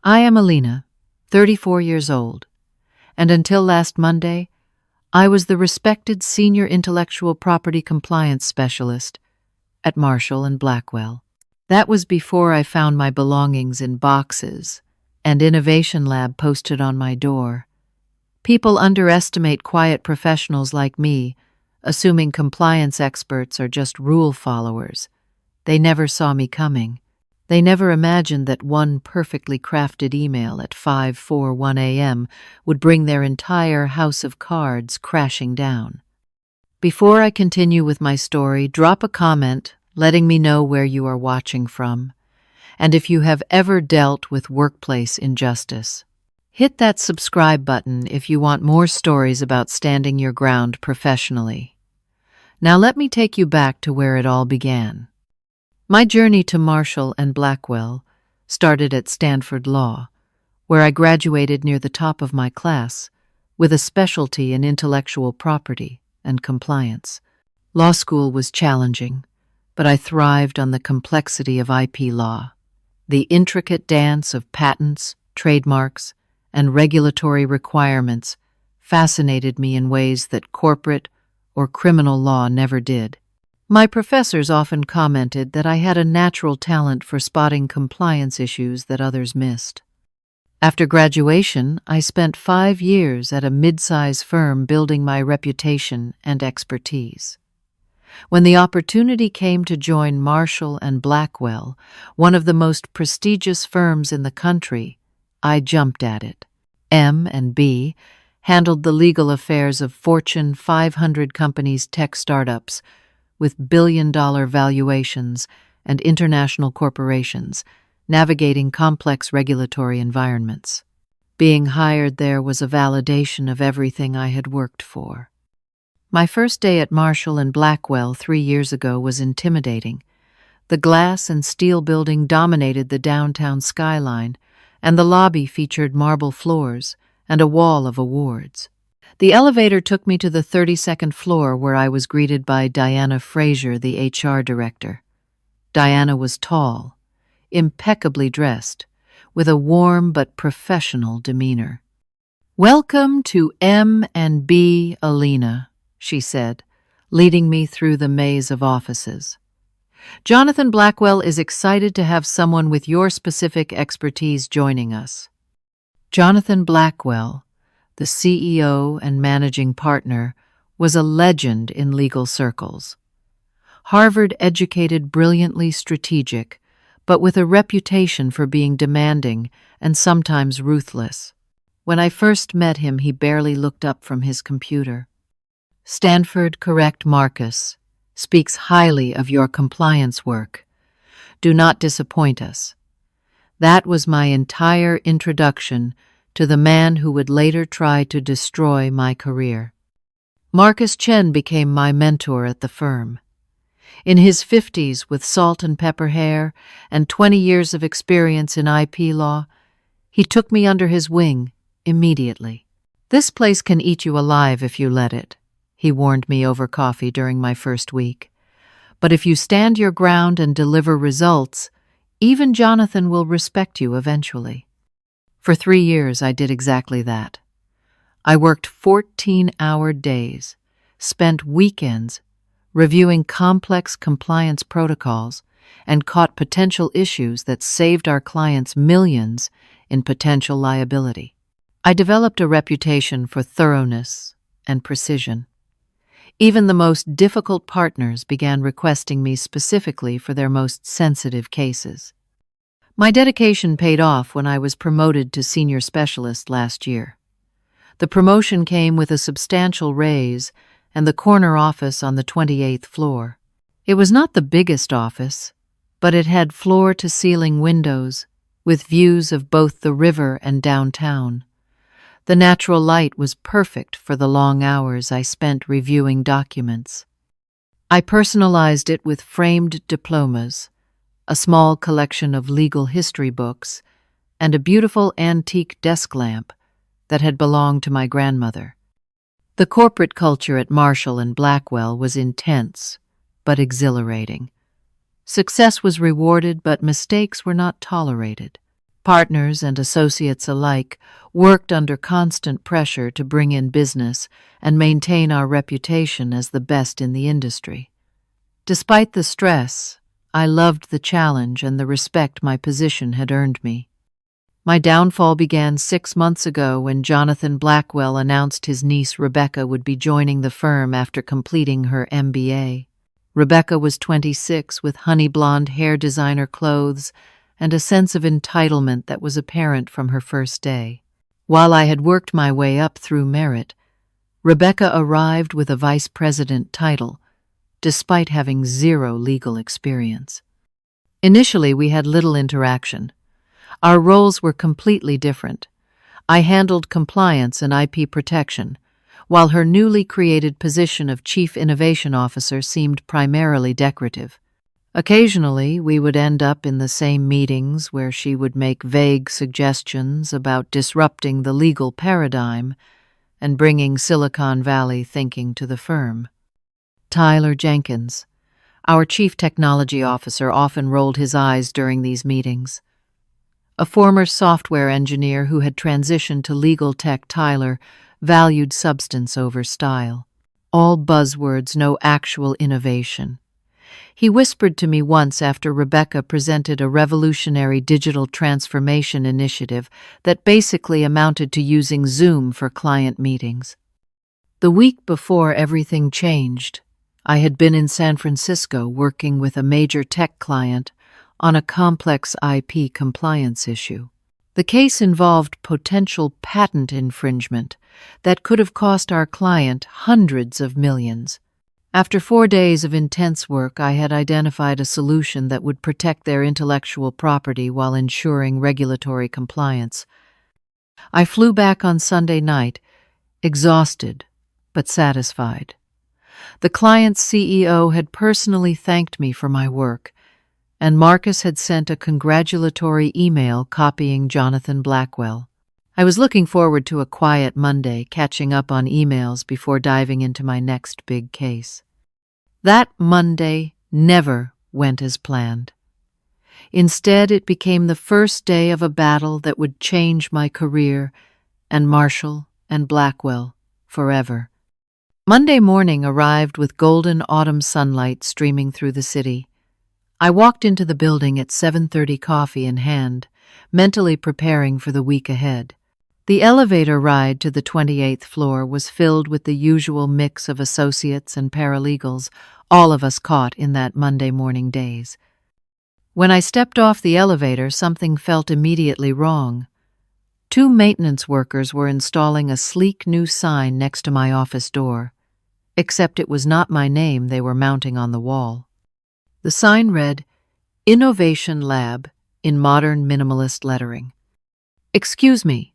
I am Alina, 34 years old, and until last Monday, I was the respected Senior Intellectual Property Compliance Specialist at Marshall & Blackwell. That was before I found my belongings in boxes and Innovation Lab posted on my door. People underestimate quiet professionals like me, assuming compliance experts are just rule followers. They never saw me coming. They never imagined that one perfectly crafted email at 5:41 a.m. would bring their entire house of cards crashing down. Before I continue with my story, drop a comment letting me know where you are watching from, and if you have ever dealt with workplace injustice. Hit that subscribe button if you want more stories about standing your ground professionally. Now let me take you back to where it all began. My journey to Marshall & Blackwell started at Stanford Law, where I graduated near the top of my class with a specialty in intellectual property and compliance. Law school was challenging, but I thrived on the complexity of IP law. The intricate dance of patents, trademarks, and regulatory requirements fascinated me in ways that corporate or criminal law never did. My professors often commented that I had a natural talent for spotting compliance issues that others missed. After graduation, I spent 5 years at a mid-size firm building my reputation and expertise. When the opportunity came to join Marshall & Blackwell, one of the most prestigious firms in the country, I jumped at it. M&B handled the legal affairs of Fortune 500 companies' tech startups with billion-dollar valuations and international corporations, navigating complex regulatory environments. Being hired there was a validation of everything I had worked for. My first day at Marshall & Blackwell 3 years ago was intimidating. The glass and steel building dominated the downtown skyline, and the lobby featured marble floors and a wall of awards. The elevator took me to the 32nd floor where I was greeted by Diana Frazier, the HR director. Diana was tall, impeccably dressed, with a warm but professional demeanor. "Welcome to M&B, Alina," she said, leading me through the maze of offices. "Jonathan Blackwell is excited to have someone with your specific expertise joining us." Jonathan Blackwell, the CEO and managing partner, was a legend in legal circles. Harvard-educated, brilliantly strategic, but with a reputation for being demanding and sometimes ruthless. When I first met him, he barely looked up from his computer. "Stanford Correct Marcus speaks highly of your compliance work. Do not disappoint us." That was my entire introduction to the man who would later try to destroy my career. Marcus Chen became my mentor at the firm. In his 50s, with salt and pepper hair and 20 years of experience in IP law, he took me under his wing immediately. "This place can eat you alive if you let it," he warned me over coffee during my first week. "But if you stand your ground and deliver results, even Jonathan will respect you eventually." For 3 years, I did exactly that. I worked 14-hour days, spent weekends reviewing complex compliance protocols, and caught potential issues that saved our clients millions in potential liability. I developed a reputation for thoroughness and precision. Even the most difficult partners began requesting me specifically for their most sensitive cases. My dedication paid off when I was promoted to senior specialist last year. The promotion came with a substantial raise and the corner office on the 28th floor. It was not the biggest office, but it had floor-to-ceiling windows with views of both the river and downtown. The natural light was perfect for the long hours I spent reviewing documents. I personalized it with framed diplomas, a small collection of legal history books, and a beautiful antique desk lamp that had belonged to my grandmother. The corporate culture at Marshall & Blackwell was intense, but exhilarating. Success was rewarded, but mistakes were not tolerated. Partners and associates alike worked under constant pressure to bring in business and maintain our reputation as the best in the industry. Despite the stress, I loved the challenge and the respect my position had earned me. My downfall began 6 months ago when Jonathan Blackwell announced his niece Rebecca would be joining the firm after completing her MBA. Rebecca was 26 with honey blonde hair designer clothes and a sense of entitlement that was apparent from her first day. While I had worked my way up through merit, Rebecca arrived with a vice president title, despite having 0 legal experience. Initially, we had little interaction. Our roles were completely different. I handled compliance and IP protection, while her newly created position of Chief Innovation Officer seemed primarily decorative. Occasionally, we would end up in the same meetings where she would make vague suggestions about disrupting the legal paradigm and bringing Silicon Valley thinking to the firm. Tyler Jenkins, our Chief Technology Officer, often rolled his eyes during these meetings. A former software engineer who had transitioned to legal tech, Tyler valued substance over style. All buzzwords, no actual innovation. He whispered to me once after Rebecca presented a revolutionary digital transformation initiative that basically amounted to using Zoom for client meetings. The week before everything changed, I had been in San Francisco working with a major tech client on a complex IP compliance issue. The case involved potential patent infringement that could have cost our client hundreds of millions. After 4 days of intense work, I had identified a solution that would protect their intellectual property while ensuring regulatory compliance. I flew back on Sunday night, exhausted but satisfied. The client's CEO had personally thanked me for my work, and Marcus had sent a congratulatory email copying Jonathan Blackwell. I was looking forward to a quiet Monday, catching up on emails before diving into my next big case. That Monday never went as planned. Instead, it became the first day of a battle that would change my career and Marshall and Blackwell forever. Monday morning arrived with golden autumn sunlight streaming through the city. I walked into the building at 7:30, coffee in hand, mentally preparing for the week ahead. The elevator ride to the 28th floor was filled with the usual mix of associates and paralegals, all of us caught in that Monday morning daze. When I stepped off the elevator, something felt immediately wrong. 2 maintenance workers were installing a sleek new sign next to my office door, except it was not my name they were mounting on the wall. The sign read, "Innovation Lab," in modern minimalist lettering. "Excuse me,"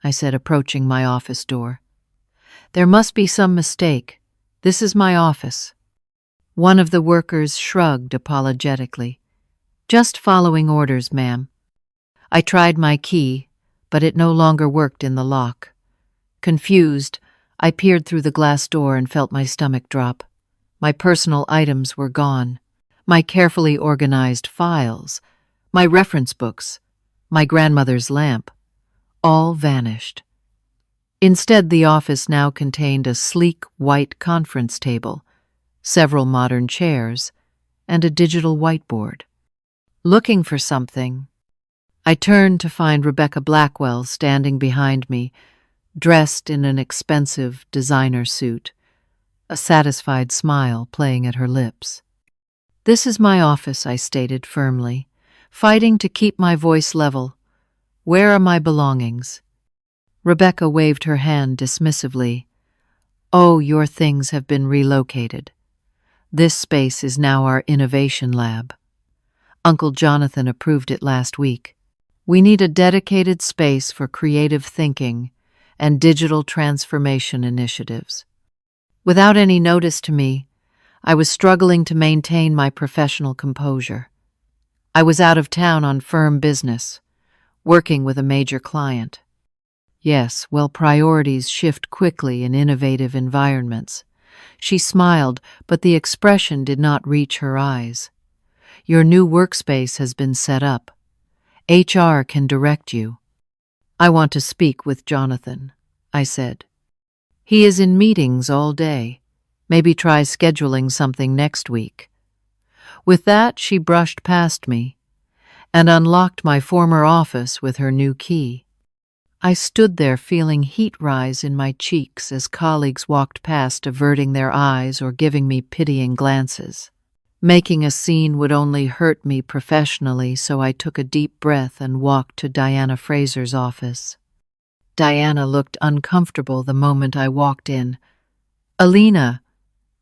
I said, approaching my office door. "There must be some mistake. This is my office." One of the workers shrugged apologetically. "Just following orders, ma'am." I tried my key, but it no longer worked in the lock. Confused, I peered through the glass door and felt my stomach drop. My personal items were gone. My carefully organized files, my reference books, my grandmother's lamp, all vanished. Instead, the office now contained a sleek white conference table, several modern chairs, and a digital whiteboard. Looking for something, I turned to find Rebecca Blackwell standing behind me, dressed in an expensive designer suit, a satisfied smile playing at her lips. "This is my office," I stated firmly, fighting to keep my voice level. "Where are my belongings?" Rebecca waved her hand dismissively. "Oh, your things have been relocated. This space is now our innovation lab. Uncle Jonathan approved it last week. We need a dedicated space for creative thinking and digital transformation initiatives." Without any notice to me, I was struggling to maintain my professional composure. I was out of town on firm business, working with a major client. Yes, well, priorities shift quickly in innovative environments. She smiled, but the expression did not reach her eyes. "Your new workspace has been set up. HR can direct you. I want to speak with Jonathan, I said. He is in meetings all day. Maybe try scheduling something next week. With that, she brushed past me and unlocked my former office with her new key. I stood there feeling heat rise in my cheeks as colleagues walked past, averting their eyes or giving me pitying glances. Making a scene would only hurt me professionally, so I took a deep breath and walked to Diana Fraser's office. Diana looked uncomfortable the moment I walked in. "Alina,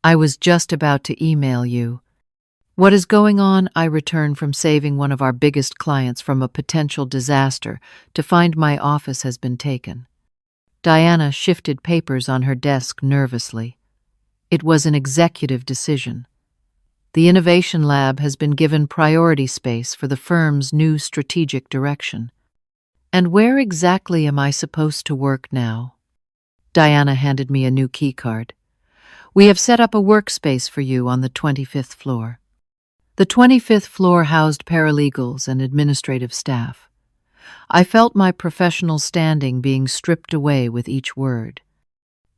I was just about to email you." "What is going on?" I returned from saving one of our biggest clients from a potential disaster to find my office has been taken. Diana shifted papers on her desk nervously. It was an executive decision. The Innovation Lab has been given priority space for the firm's new strategic direction. And where exactly am I supposed to work now? Diana handed me a new key card. "We have set up a workspace for you on the 25th floor. The 25th floor housed paralegals and administrative staff. I felt my professional standing being stripped away with each word.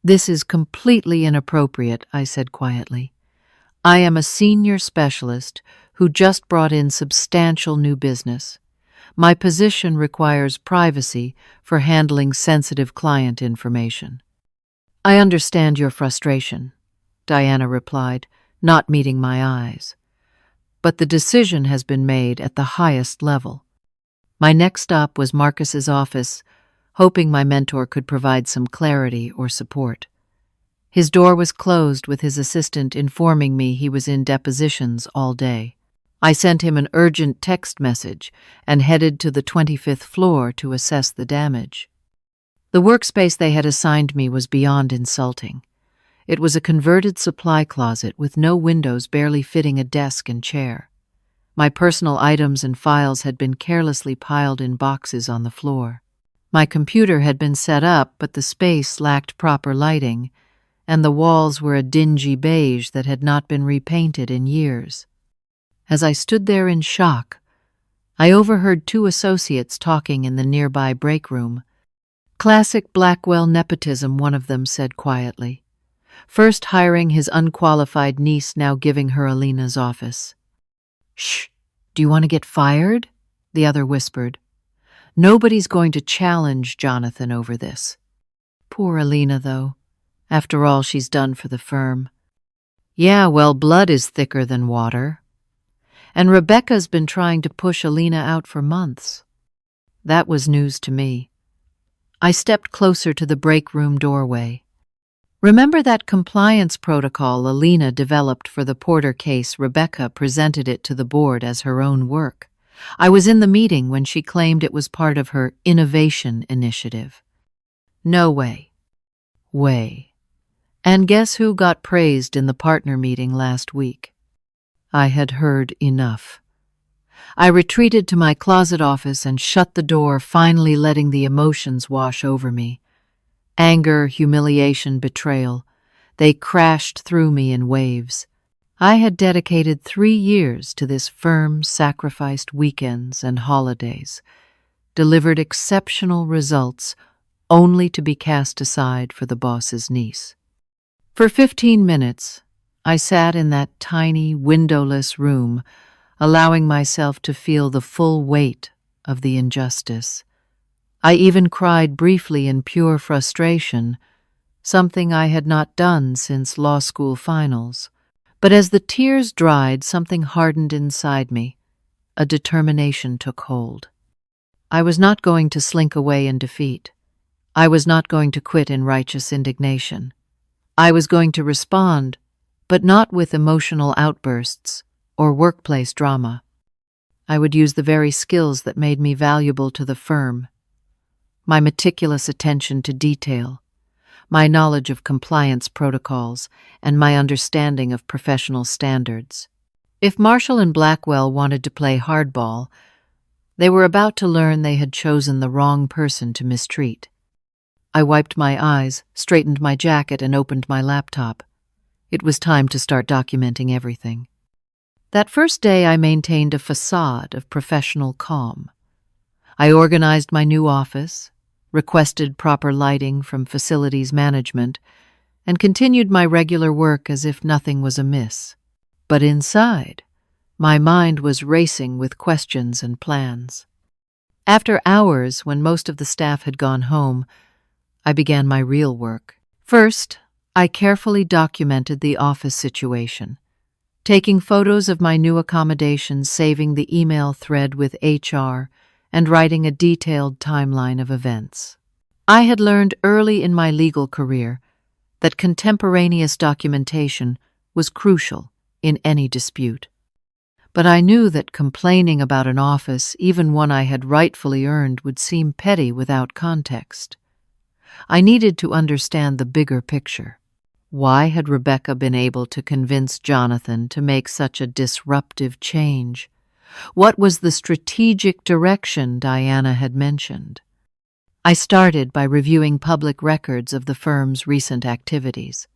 "This is completely inappropriate," I said quietly. "I am a senior specialist who just brought in substantial new business. My position requires privacy for handling sensitive client information." "I understand your frustration," Diana replied, not meeting my eyes. "But the decision has been made at the highest level." My next stop was Marcus's office, hoping my mentor could provide some clarity or support. His door was closed with his assistant informing me he was in depositions all day. I sent him an urgent text message and headed to the 25th floor to assess the damage. The workspace they had assigned me was beyond insulting. It was a converted supply closet with no windows, barely fitting a desk and chair. My personal items and files had been carelessly piled in boxes on the floor. My computer had been set up, but the space lacked proper lighting, and the walls were a dingy beige that had not been repainted in years. As I stood there in shock, I overheard two associates talking in the nearby break room. "Classic Blackwell nepotism," one of them said quietly. "First hiring his unqualified niece, now giving her Alina's office." "Shh, do you want to get fired?" the other whispered. "Nobody's going to challenge Jonathan over this." Poor Alina, though. After all she's done for the firm. "Yeah, well, blood is thicker than water. And Rebecca's been trying to push Alina out for months." That was news to me. I stepped closer to the break room doorway. "Remember that compliance protocol Alina developed for the Porter case? Rebecca presented it to the board as her own work. I was in the meeting when she claimed it was part of her innovation initiative." "No way." "Way. And guess who got praised in the partner meeting last week?" I had heard enough. I retreated to my closet office and shut the door, finally letting the emotions wash over me. Anger, humiliation, betrayal. They crashed through me in waves. I had dedicated 3 years to this firm, sacrificed weekends and holidays, delivered exceptional results, only to be cast aside for the boss's niece. For 15 minutes, I sat in that tiny, windowless room, allowing myself to feel the full weight of the injustice. I even cried briefly in pure frustration, something I had not done since law school finals. But as the tears dried, something hardened inside me. A determination took hold. I was not going to slink away in defeat. I was not going to quit in righteous indignation. I was going to respond, but not with emotional outbursts or workplace drama. I would use the very skills that made me valuable to the firm. My meticulous attention to detail, my knowledge of compliance protocols, and my understanding of professional standards. If Marshall and Blackwell wanted to play hardball, they were about to learn they had chosen the wrong person to mistreat. I wiped my eyes, straightened my jacket, and opened my laptop. It was time to start documenting everything. That first day I maintained a facade of professional calm. I organized my new office, requested proper lighting from facilities management, and continued my regular work as if nothing was amiss. But inside, my mind was racing with questions and plans. After hours, when most of the staff had gone home, I began my real work. First, I carefully documented the office situation, taking photos of my new accommodations, saving the email thread with HR, and writing a detailed timeline of events. I had learned early in my legal career that contemporaneous documentation was crucial in any dispute. But I knew that complaining about an office, even one I had rightfully earned, would seem petty without context. I needed to understand the bigger picture. Why had Rebecca been able to convince Jonathan to make such a disruptive change? What was the strategic direction Diana had mentioned? I started by reviewing public records of the firm's recent activities.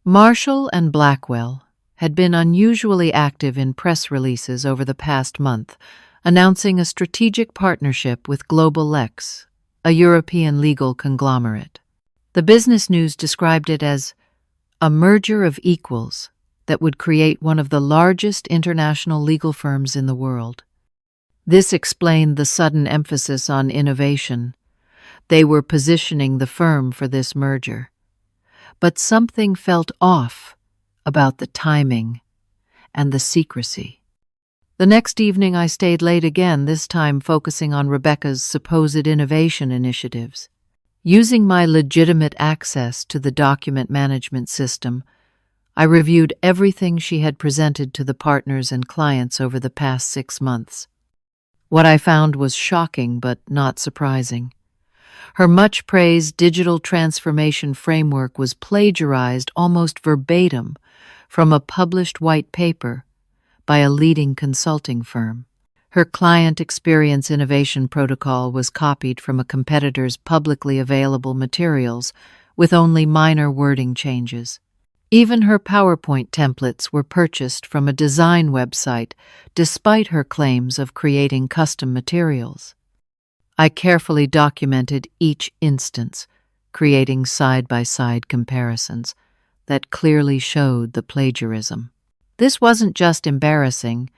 Marshall and Blackwell had been unusually active in press releases over the past month, announcing a strategic partnership with Global Lex, a European legal conglomerate. The business news described it as a merger of equals that would create one of the largest international legal firms in the world. This explained the sudden emphasis on innovation. They were positioning the firm for this merger. But something felt off about the timing and the secrecy. The next evening I stayed late again, this time focusing on Rebecca's supposed innovation initiatives. Using my legitimate access to the document management system, I reviewed everything she had presented to the partners and clients over the past 6 months. What I found was shocking but not surprising. Her much-praised digital transformation framework was plagiarized almost verbatim from a published white paper by a leading consulting firm. Her client experience innovation protocol was copied from a competitor's publicly available materials with only minor wording changes. Even her PowerPoint templates were purchased from a design website, despite her claims of creating custom materials. I carefully documented each instance, creating side-by-side comparisons that clearly showed the plagiarism. This wasn't just embarrassing,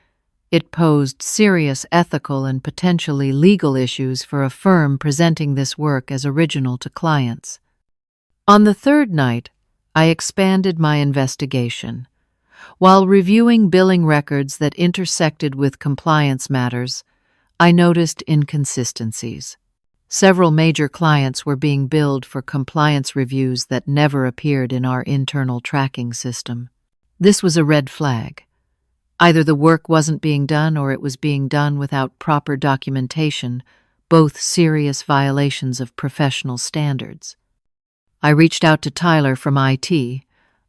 it posed serious ethical and potentially legal issues for a firm presenting this work as original to clients. On the third night, I expanded my investigation. While reviewing billing records that intersected with compliance matters, I noticed inconsistencies. Several major clients were being billed for compliance reviews that never appeared in our internal tracking system. This was a red flag. Either the work wasn't being done or it was being done without proper documentation, both serious violations of professional standards. I reached out to Tyler from IT,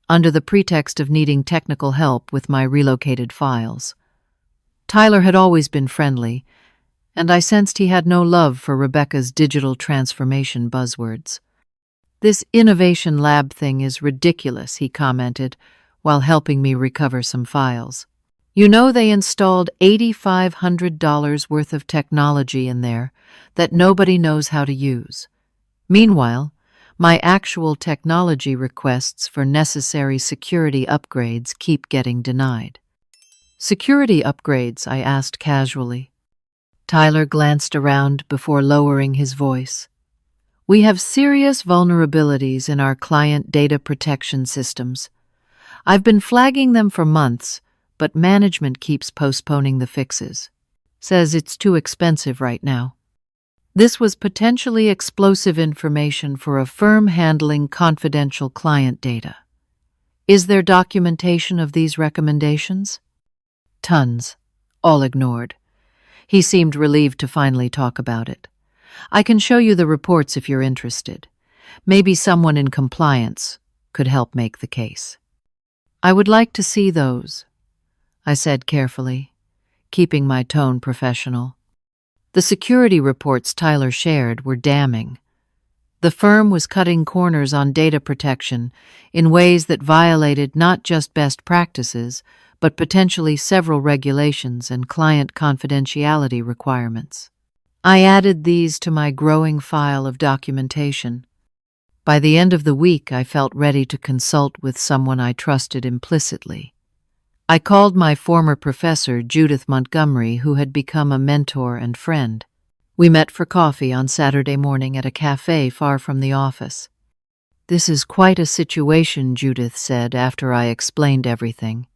under the pretext of needing technical help with my relocated files. Tyler had always been friendly, and I sensed he had no love for Rebecca's digital transformation buzzwords. "This innovation lab thing is ridiculous," he commented, while helping me recover some files. "You know they installed $8,500 worth of technology in there that nobody knows how to use. Meanwhile, my actual technology requests for necessary security upgrades keep getting denied." "Security upgrades?" I asked casually. Tyler glanced around before lowering his voice. "We have serious vulnerabilities in our client data protection systems. I've been flagging them for months, but management keeps postponing the fixes. Says it's too expensive right now." This was potentially explosive information for a firm handling confidential client data. "Is there documentation of these recommendations?" "Tons, all ignored." He seemed relieved to finally talk about it. "I can show you the reports if you're interested. Maybe someone in compliance could help make the case." "I would like to see those," I said carefully, keeping my tone professional. The security reports Tyler shared were damning. The firm was cutting corners on data protection in ways that violated not just best practices, but potentially several regulations and client confidentiality requirements. I added these to my growing file of documentation. By the end of the week, I felt ready to consult with someone I trusted implicitly. I called my former professor, Judith Montgomery, who had become a mentor and friend. We met for coffee on Saturday morning at a cafe far from the office. "This is quite a situation," Judith said after I explained everything.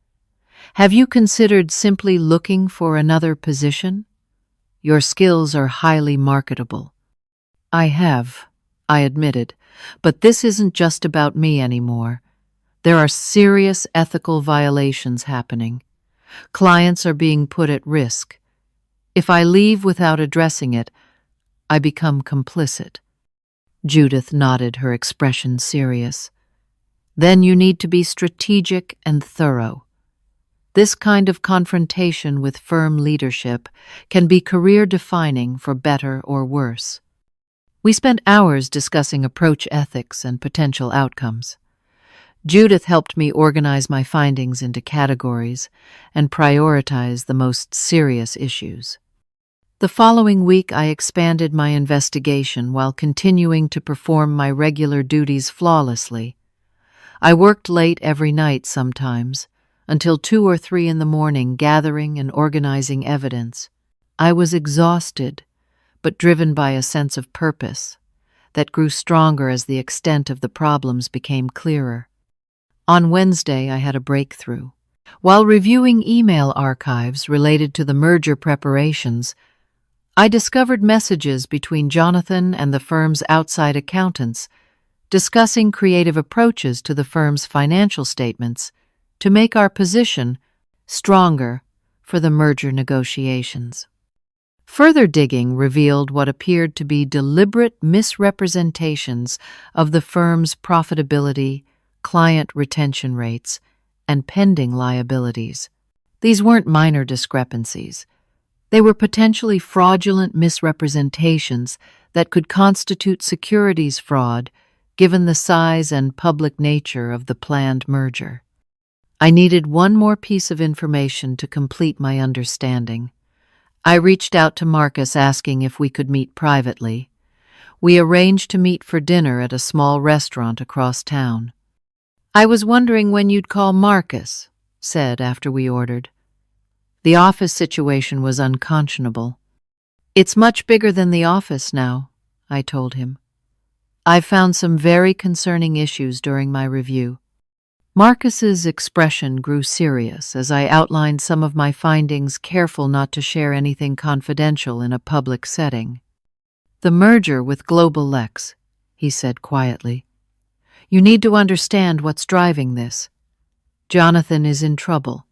"Have you considered simply looking for another position? Your skills are highly marketable." "I have," I admitted, "but this isn't just about me anymore. There are serious ethical violations happening. Clients are being put at risk. If I leave without addressing it, I become complicit." Judith nodded, her expression serious. "Then you need to be strategic and thorough. This kind of confrontation with firm leadership can be career-defining for better or worse." We spent hours discussing approach ethics and potential outcomes. Judith helped me organize my findings into categories and prioritize the most serious issues. The following week, I expanded my investigation while continuing to perform my regular duties flawlessly. I worked late every night sometimes, until 2 or 3 in the morning, gathering and organizing evidence. I was exhausted, but driven by a sense of purpose that grew stronger as the extent of the problems became clearer. On Wednesday, I had a breakthrough. While reviewing email archives related to the merger preparations, I discovered messages between Jonathan and the firm's outside accountants discussing creative approaches to the firm's financial statements to make our position stronger for the merger negotiations. Further digging revealed what appeared to be deliberate misrepresentations of the firm's profitability, client retention rates, and pending liabilities. These weren't minor discrepancies. They were potentially fraudulent misrepresentations that could constitute securities fraud given the size and public nature of the planned merger. I needed one more piece of information to complete my understanding. I reached out to Marcus asking if we could meet privately. We arranged to meet for dinner at a small restaurant across town. "I was wondering when you'd call Marcus," said after we ordered. The office situation was unconscionable. "It's much bigger than the office now," I told him. "I've found some very concerning issues during my review." Marcus's expression grew serious as I outlined some of my findings, careful not to share anything confidential in a public setting. "The merger with Global Lex," he said quietly. "You need to understand what's driving this. Jonathan is in trouble.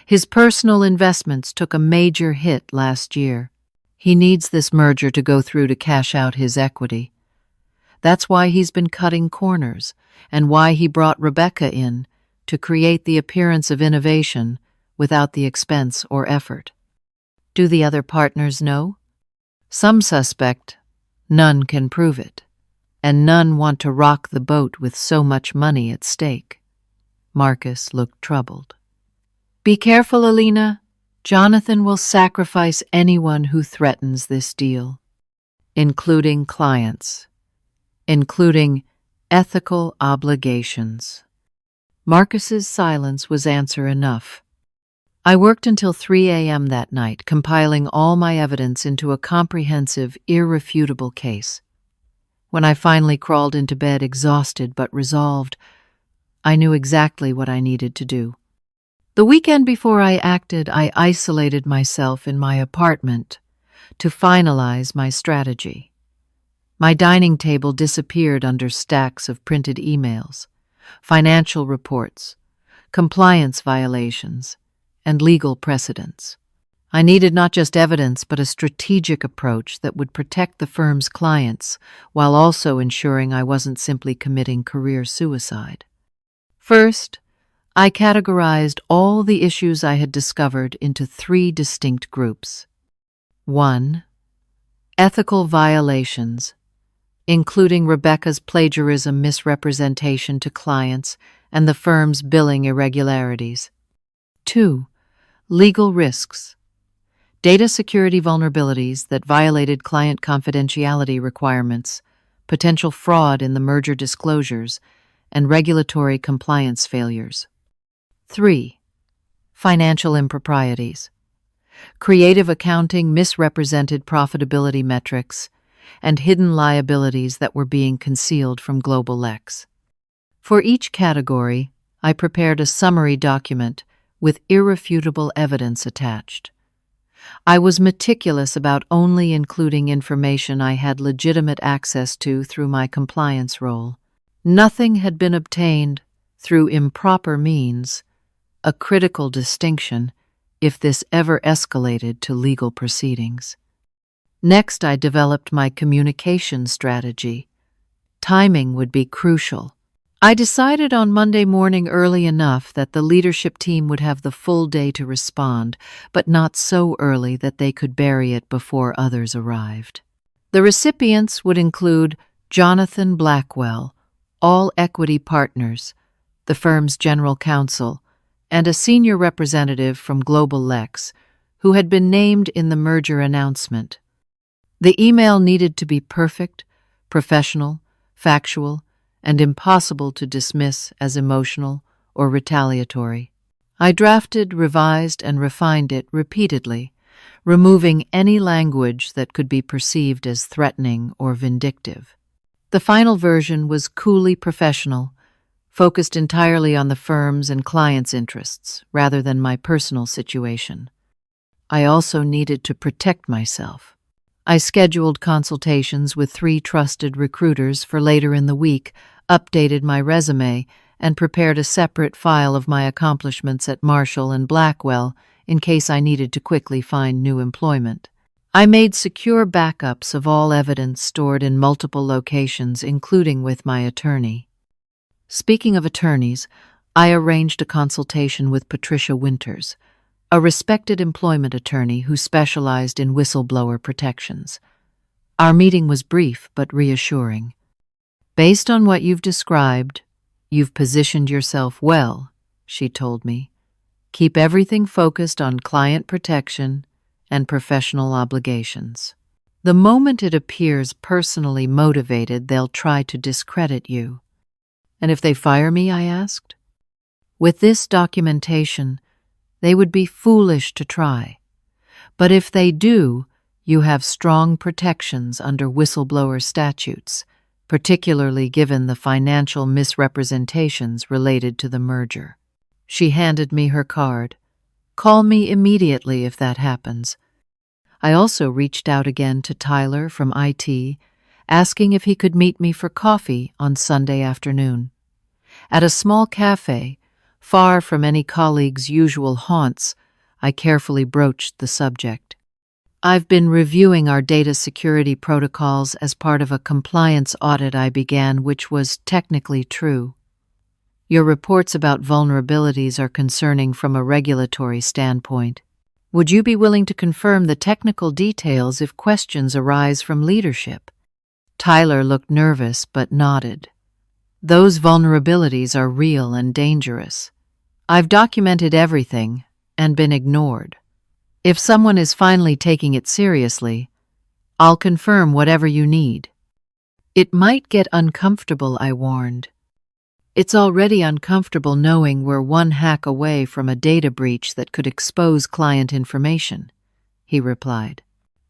His personal investments took a major hit last year. He needs this merger to go through to cash out his equity. That's why he's been cutting corners, and why he brought Rebecca in to create the appearance of innovation without the expense or effort." "Do the other partners know?" "Some suspect, none can prove it, and none want to rock the boat with so much money at stake." Marcus looked troubled. "Be careful, Alina. Jonathan will sacrifice anyone who threatens this deal, including clients, including ethical obligations." Marcus's silence was answer enough. I worked until 3 a.m. that night, compiling all my evidence into a comprehensive, irrefutable case. When I finally crawled into bed, exhausted but resolved, I knew exactly what I needed to do. The weekend before I acted, I isolated myself in my apartment to finalize my strategy. My dining table disappeared under stacks of printed emails, financial reports, compliance violations, and legal precedents. I needed not just evidence, but a strategic approach that would protect the firm's clients while also ensuring I wasn't simply committing career suicide. First, I categorized all the issues I had discovered into 3 distinct groups. 1. Ethical violations, including Rebecca's plagiarism misrepresentation to clients and the firm's billing irregularities. 2. Legal risks, Data security vulnerabilities that violated client confidentiality requirements, potential fraud in the merger disclosures, and regulatory compliance failures. 3. Financial improprieties. Creative accounting misrepresented profitability metrics and hidden liabilities that were being concealed from GlobalX. For each category, I prepared a summary document with irrefutable evidence attached. I was meticulous about only including information I had legitimate access to through my compliance role. Nothing had been obtained through improper means, a critical distinction if this ever escalated to legal proceedings. Next, I developed my communication strategy. Timing would be crucial. I decided on Monday morning early enough that the leadership team would have the full day to respond, but not so early that they could bury it before others arrived. The recipients would include Jonathan Blackwell, all equity partners, the firm's general counsel, and a senior representative from GlobalX, who had been named in the merger announcement. The email needed to be perfect, professional, factual, and impossible to dismiss as emotional or retaliatory. I drafted, revised, and refined it repeatedly, removing any language that could be perceived as threatening or vindictive. The final version was coolly professional, focused entirely on the firm's and clients' interests, rather than my personal situation. I also needed to protect myself. I scheduled consultations with 3 trusted recruiters for later in the week, updated my resume, and prepared a separate file of my accomplishments at Marshall and Blackwell in case I needed to quickly find new employment. I made secure backups of all evidence stored in multiple locations, including with my attorney. Speaking of attorneys, I arranged a consultation with Patricia Winters, a respected employment attorney who specialized in whistleblower protections. Our meeting was brief but reassuring. "Based on what you've described, you've positioned yourself well," she told me. "Keep everything focused on client protection and professional obligations. The moment it appears personally motivated, they'll try to discredit you." "And if they fire me?" I asked. "With this documentation, they would be foolish to try. But if they do, you have strong protections under whistleblower statutes, particularly given the financial misrepresentations related to the merger." She handed me her card. "Call me immediately if that happens." I also reached out again to Tyler from IT, asking if he could meet me for coffee on Sunday afternoon. At a small cafe, far from any colleague's usual haunts, I carefully broached the subject. "I've been reviewing our data security protocols as part of a compliance audit I began, which was technically true. Your reports about vulnerabilities are concerning from a regulatory standpoint. Would you be willing to confirm the technical details if questions arise from leadership?" Tyler looked nervous but nodded. "Those vulnerabilities are real and dangerous. I've documented everything and been ignored. If someone is finally taking it seriously, I'll confirm whatever you need." "It might get uncomfortable," I warned. "It's already uncomfortable knowing we're one hack away from a data breach that could expose client information," he replied.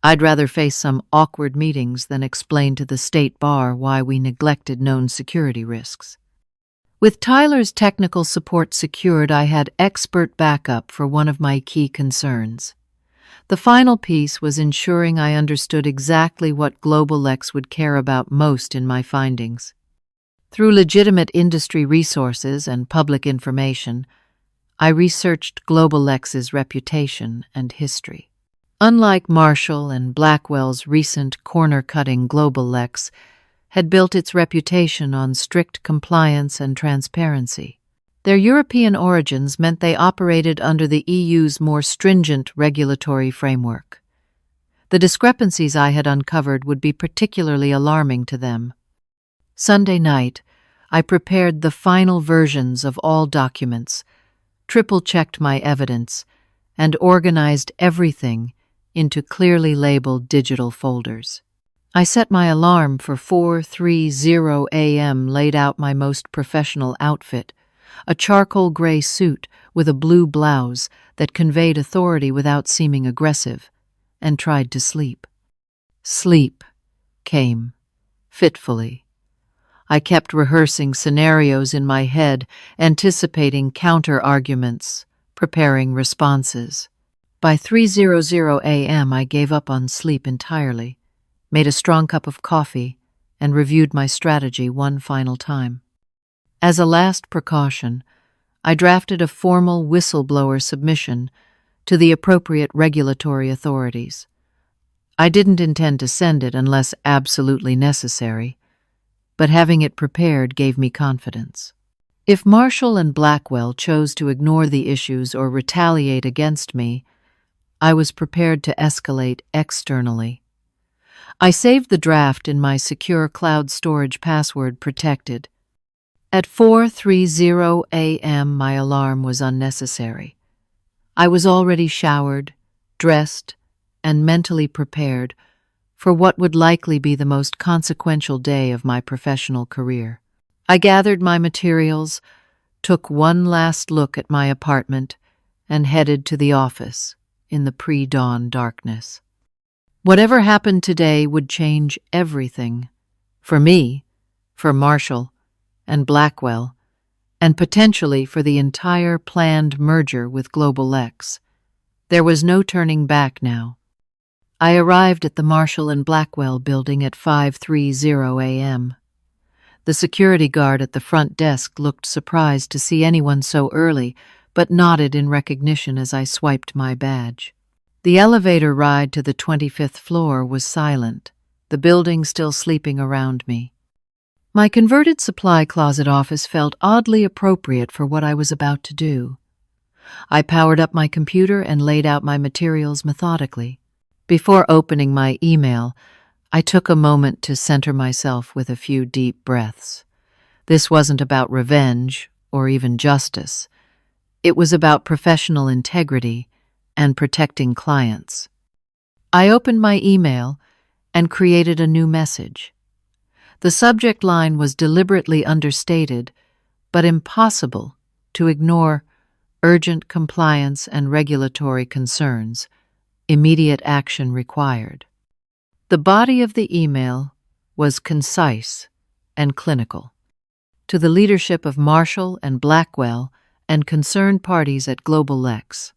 "I'd rather face some awkward meetings than explain to the state bar why we neglected known security risks." With Tyler's technical support secured, I had expert backup for one of my key concerns. The final piece was ensuring I understood exactly what GlobalX would care about most in my findings. Through legitimate industry resources and public information, I researched GlobalX's reputation and history. Unlike Marshall and Blackwell's recent corner-cutting, GlobalX had built its reputation on strict compliance and transparency. Their European origins meant they operated under the EU's more stringent regulatory framework. The discrepancies I had uncovered would be particularly alarming to them. Sunday night, I prepared the final versions of all documents, triple-checked my evidence, and organized everything into clearly labeled digital folders. I set my alarm for 4:30 a.m., laid out my most professional outfit, a charcoal gray suit with a blue blouse that conveyed authority without seeming aggressive, and tried to sleep. Sleep came, fitfully. I kept rehearsing scenarios in my head, anticipating counter-arguments, preparing responses. By 3:00 a.m. I gave up on sleep entirely, made a strong cup of coffee, and reviewed my strategy one final time. As a last precaution, I drafted a formal whistleblower submission to the appropriate regulatory authorities. I didn't intend to send it unless absolutely necessary, but having it prepared gave me confidence. If Marshall and Blackwell chose to ignore the issues or retaliate against me, I was prepared to escalate externally. I saved the draft in my secure cloud storage, password protected. At 4:30 a.m. my alarm was unnecessary. I was already showered, dressed, and mentally prepared for what would likely be the most consequential day of my professional career. I gathered my materials, took one last look at my apartment, and headed to the office in the pre-dawn darkness. Whatever happened today would change everything. For me, for Marshall, and Blackwell, and potentially for the entire planned merger with Global X. There was no turning back now. I arrived at the Marshall and Blackwell building at 5:30 a.m. The security guard at the front desk looked surprised to see anyone so early, but nodded in recognition as I swiped my badge. The elevator ride to the 25th floor was silent, the building still sleeping around me. My converted supply closet office felt oddly appropriate for what I was about to do. I powered up my computer and laid out my materials methodically. Before opening my email, I took a moment to center myself with a few deep breaths. This wasn't about revenge or even justice. It was about professional integrity and protecting clients. I opened my email and created a new message. The subject line was deliberately understated, but impossible to ignore: urgent compliance and regulatory concerns, immediate action required. The body of the email was concise and clinical. To the leadership of Marshall and Blackwell and concerned parties at Global X.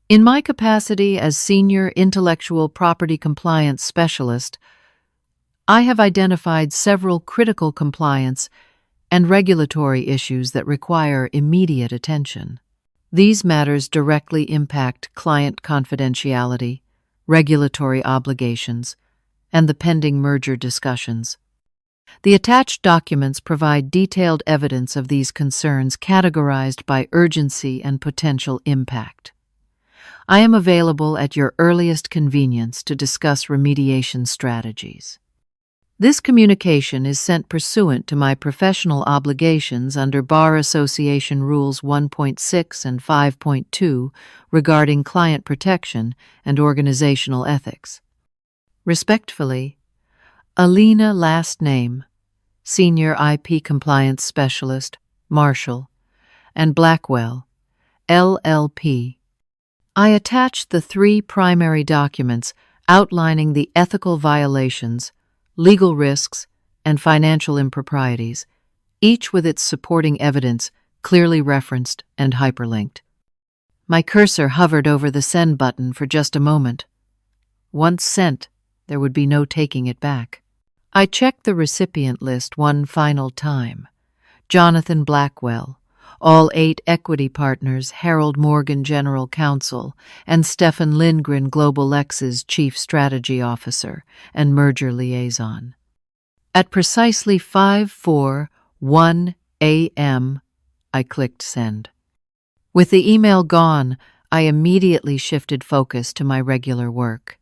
In my capacity as Senior Intellectual Property Compliance Specialist, I have identified several critical compliance and regulatory issues that require immediate attention. These matters directly impact client confidentiality, regulatory obligations, and the pending merger discussions. The attached documents provide detailed evidence of these concerns categorized by urgency and potential impact. I am available at your earliest convenience to discuss remediation strategies. This communication is sent pursuant to my professional obligations under Bar Association Rules 1.6 and 5.2 regarding client protection and organizational ethics. Respectfully, Alina, last name, Senior IP Compliance Specialist, Marshall, and Blackwell, LLP. I attached the three primary documents outlining the ethical violations, legal risks, and financial improprieties, each with its supporting evidence clearly referenced and hyperlinked. My cursor hovered over the send button for just a moment. Once sent, there would be no taking it back. I checked the recipient list one final time. Jonathan Blackwell, all 8 equity partners, Harold Morgan General Counsel, and Stefan Lindgren, Global X's Chief Strategy Officer and Merger Liaison. At precisely 5:41 a.m., I clicked send. With the email gone, I immediately shifted focus to my regular work.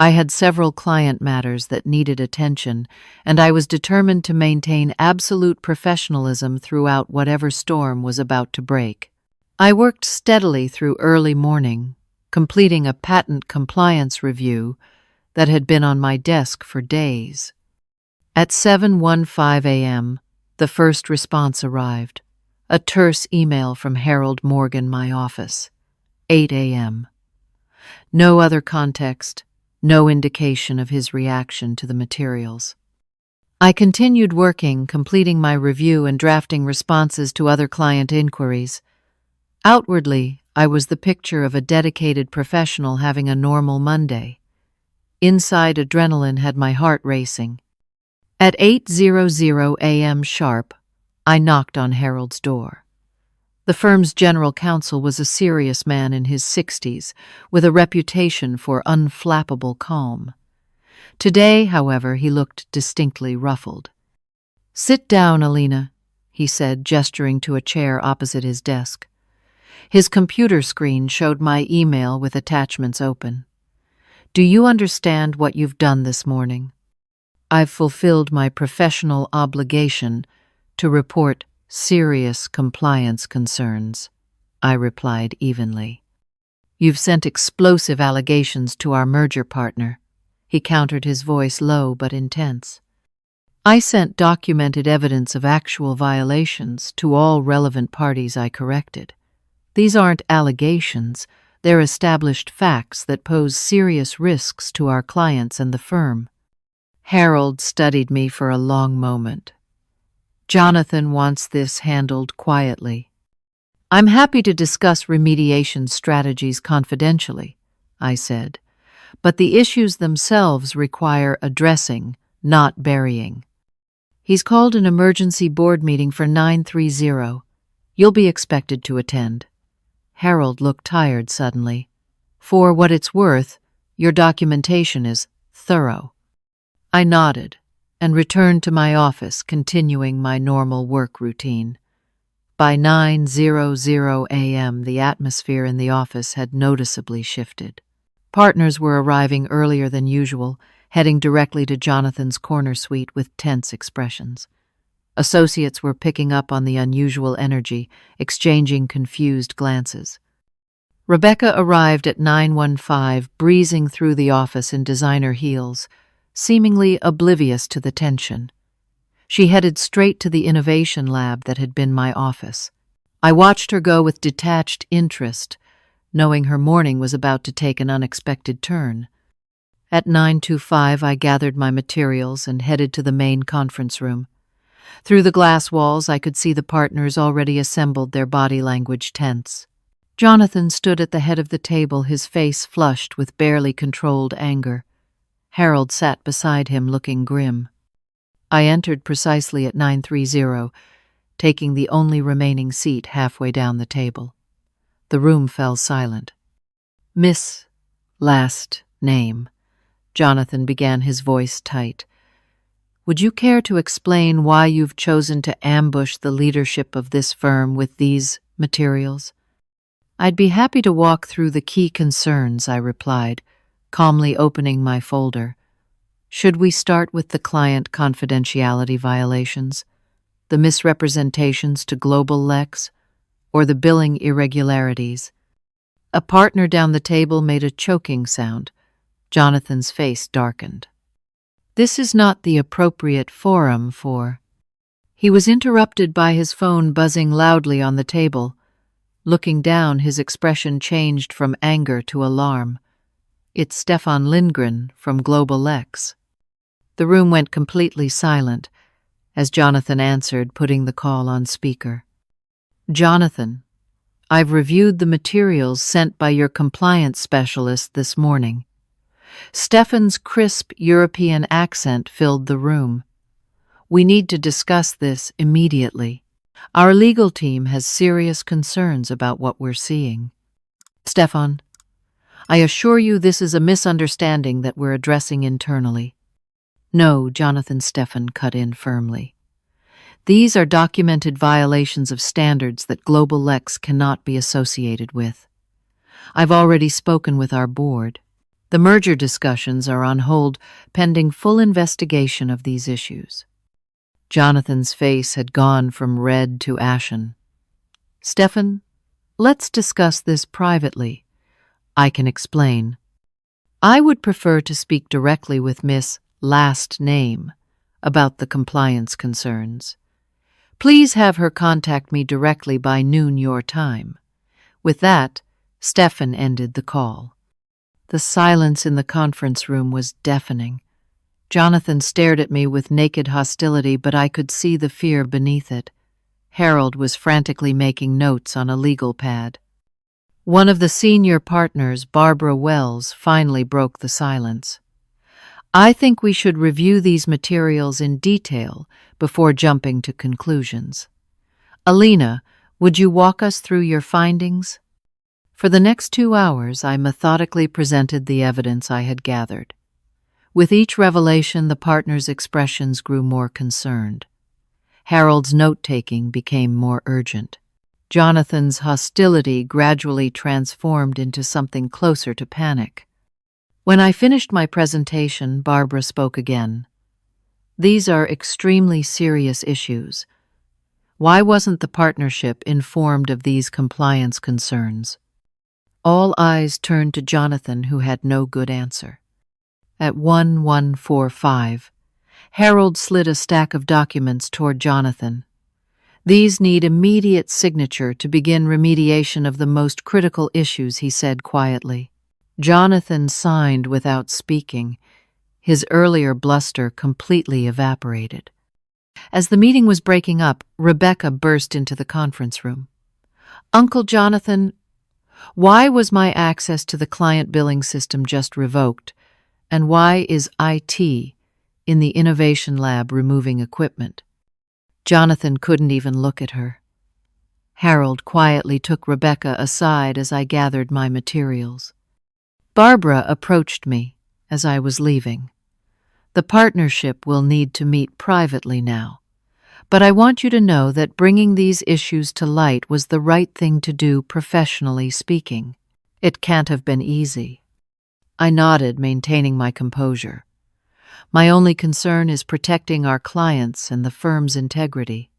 I had several client matters that needed attention, and I was determined to maintain absolute professionalism throughout whatever storm was about to break. I worked steadily through early morning, completing a patent compliance review that had been on my desk for days. At 7:15 a.m., the first response arrived, a terse email from Harold Morgan, my office. 8 a.m. No other context, no indication of his reaction to the materials. I continued working, completing my review and drafting responses to other client inquiries. Outwardly, I was the picture of a dedicated professional having a normal Monday. Inside, adrenaline had my heart racing. At 8:00 a.m. sharp, I knocked on Harold's door. The firm's general counsel was a serious man in his 60s, with a reputation for unflappable calm. Today, however, he looked distinctly ruffled. "Sit down, Alina," he said, gesturing to a chair opposite his desk. His computer screen showed my email with attachments open. "Do you understand what you've done this morning?" "I've fulfilled my professional obligation to report serious compliance concerns," I replied evenly. "You've sent explosive allegations to our merger partner," he countered, his voice low but intense. "I sent documented evidence of actual violations to all relevant parties I corrected. These aren't allegations, they're established facts that pose serious risks to our clients and the firm." Harold studied me for a long moment. "Jonathan wants this handled quietly." "I'm happy to discuss remediation strategies confidentially," I said, "but the issues themselves require addressing, not burying." "He's called an emergency board meeting for 9:30. You'll be expected to attend." Harold looked tired suddenly. "For what it's worth, your documentation is thorough." I nodded and returned to my office, continuing my normal work routine. By 9:00 a.m., the atmosphere in the office had noticeably shifted. Partners were arriving earlier than usual, heading directly to Jonathan's corner suite with tense expressions. Associates were picking up on the unusual energy, exchanging confused glances. Rebecca arrived at 9:15, breezing through the office in designer heels, seemingly oblivious to the tension. She headed straight to the innovation lab that had been my office. I watched her go with detached interest, knowing her morning was about to take an unexpected turn. At 9:25, I gathered my materials and headed to the main conference room. Through the glass walls, I could see the partners already assembled, their body language tense. Jonathan stood at the head of the table, his face flushed with barely controlled anger. Harold sat beside him, looking grim. I entered precisely at 9:30, taking the only remaining seat halfway down the table. The room fell silent. "Miss, last name," Jonathan began, his voice tight. "Would you care to explain why you've chosen to ambush the leadership of this firm with these materials?" "I'd be happy to walk through the key concerns," I replied, calmly opening my folder. "Should we start with the client confidentiality violations, the misrepresentations to Global Lex, or the billing irregularities?" A partner down the table made a choking sound. Jonathan's face darkened. "This is not the appropriate forum for—" He was interrupted by his phone buzzing loudly on the table. Looking down, his expression changed from anger to alarm. "It's Stefan Lindgren from Global Lex." The room went completely silent as Jonathan answered, putting the call on speaker. "Jonathan, I've reviewed the materials sent by your compliance specialist this morning." Stefan's crisp European accent filled the room. "We need to discuss this immediately. Our legal team has serious concerns about what we're seeing." "Stefan, I assure you this is a misunderstanding that we're addressing internally." "No," Jonathan Stefan cut in firmly. "These are documented violations of standards that Global Lex cannot be associated with. I've already spoken with our board. The merger discussions are on hold pending full investigation of these issues." Jonathan's face had gone from red to ashen. "Stefan, let's discuss this privately. I can explain. I would prefer to speak directly with Miss Last Name about the compliance concerns. Please have her contact me directly by noon your time." With that, Stefan ended the call. The silence in the conference room was deafening. Jonathan stared at me with naked hostility, but I could see the fear beneath it. Harold was frantically making notes on a legal pad. One of the senior partners, Barbara Wells, finally broke the silence. "I think we should review these materials in detail before jumping to conclusions. Alina, would you walk us through your findings?" For the next 2 hours, I methodically presented the evidence I had gathered. With each revelation, the partners' expressions grew more concerned. Harold's note-taking became more urgent. Jonathan's hostility gradually transformed into something closer to panic. When I finished my presentation, Barbara spoke again. "These are extremely serious issues. Why wasn't the partnership informed of these compliance concerns?" All eyes turned to Jonathan, who had no good answer. At 1145, Harold slid a stack of documents toward Jonathan. "These need immediate signature to begin remediation of the most critical issues," he said quietly. Jonathan signed without speaking. His earlier bluster completely evaporated. As the meeting was breaking up, Rebecca burst into the conference room. "Uncle Jonathan, why was my access to the client billing system just revoked? And why is IT in the innovation lab removing equipment?" Jonathan couldn't even look at her. Harold quietly took Rebecca aside as I gathered my materials. Barbara approached me as I was leaving. "The partnership will need to meet privately now, but I want you to know that bringing these issues to light was the right thing to do, professionally speaking. It can't have been easy." I nodded, maintaining my composure. "My only concern is protecting our clients and the firm's integrity."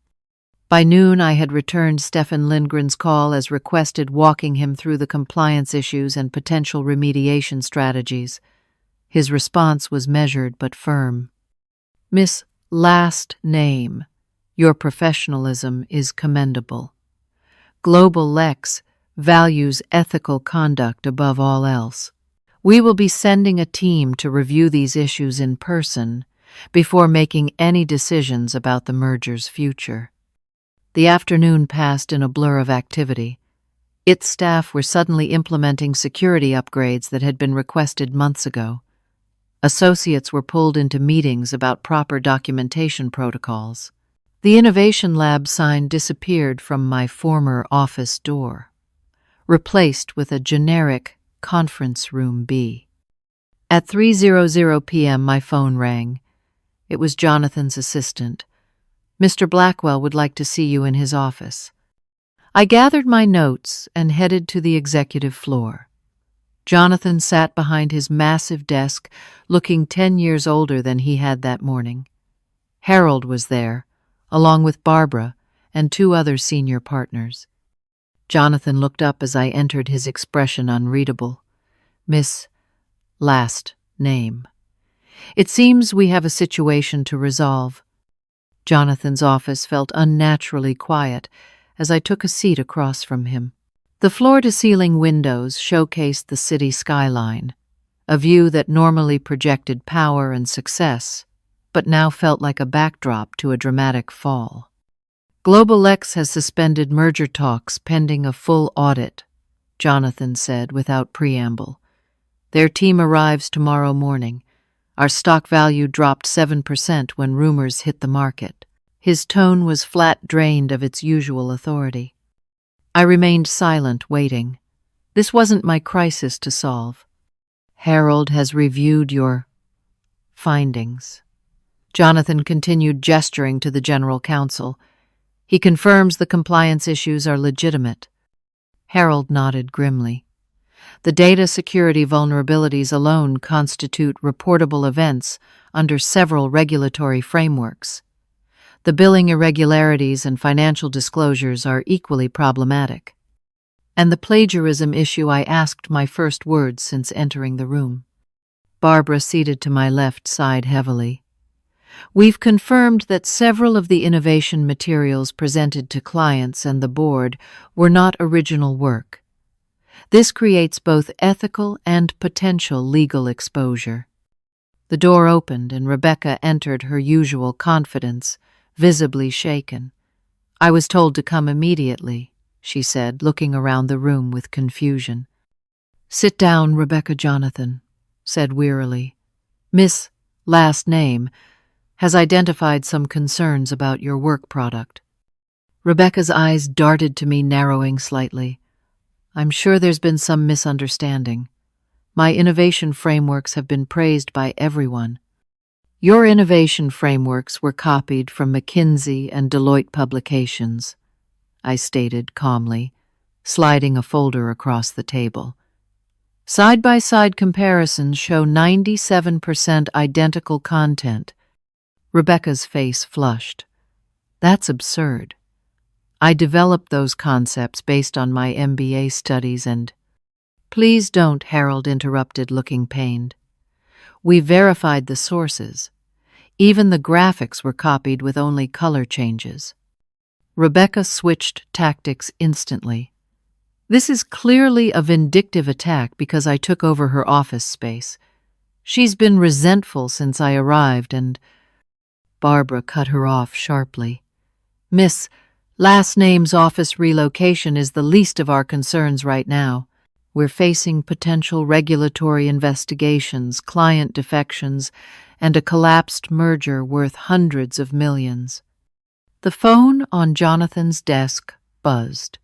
By noon, I had returned Stefan Lindgren's call as requested, walking him through the compliance issues and potential remediation strategies. His response was measured but firm. "Miss Last Name, your professionalism is commendable. Global Lex values ethical conduct above all else. We will be sending a team to review these issues in person before making any decisions about the merger's future." The afternoon passed in a blur of activity. Its staff were suddenly implementing security upgrades that had been requested months ago. Associates were pulled into meetings about proper documentation protocols. The Innovation Lab sign disappeared from my former office door, replaced with a generic Conference Room B. At 3:00 p.m., my phone rang. It was Jonathan's assistant. "Mr. Blackwell would like to see you in his office." I gathered my notes and headed to the executive floor. Jonathan sat behind his massive desk, looking 10 years older than he had that morning. Harold was there, along with Barbara and 2 other senior partners. Jonathan looked up as I entered, his expression unreadable. "Miss Last Name, it seems we have a situation to resolve." Jonathan's office felt unnaturally quiet as I took a seat across from him. The floor-to-ceiling windows showcased the city skyline, a view that normally projected power and success, but now felt like a backdrop to a dramatic fall. "Global X has suspended merger talks pending a full audit," Jonathan said without preamble. "Their team arrives tomorrow morning. Our stock value dropped 7% when rumors hit the market." His tone was flat, drained of its usual authority. I remained silent, waiting. This wasn't my crisis to solve. "Harold has reviewed your findings." Jonathan continued, gesturing to the general counsel. "He confirms the compliance issues are legitimate." Harold nodded grimly. "The data security vulnerabilities alone constitute reportable events under several regulatory frameworks. The billing irregularities and financial disclosures are equally problematic." And the plagiarism issue, I asked, my first words since entering the room. Barbara seated to my left sighed heavily. We've confirmed that several of the innovation materials presented to clients and the board were not original work. This creates both ethical and potential legal exposure. The door opened and Rebecca entered, her usual confidence, visibly shaken. I was told to come immediately, she said, looking around the room with confusion. Sit down, Rebecca. Jonathan said wearily. Miss, last name, has identified some concerns about your work product. Rebecca's eyes darted to me, narrowing slightly. I'm sure there's been some misunderstanding. My innovation frameworks have been praised by everyone. Your innovation frameworks were copied from McKinsey and Deloitte publications, I stated calmly, sliding a folder across the table. Side-by-side comparisons show 97% identical content. Rebecca's face flushed. That's absurd. I developed those concepts based on my MBA studies and— Please don't, Harold interrupted, looking pained. We verified the sources. Even the graphics were copied with only color changes. Rebecca switched tactics instantly. This is clearly a vindictive attack because I took over her office space. She's been resentful since I arrived and— Barbara cut her off sharply. Miss, last name's office relocation is the least of our concerns right now. We're facing potential regulatory investigations, client defections, and a collapsed merger worth hundreds of millions. The phone on Jonathan's desk buzzed.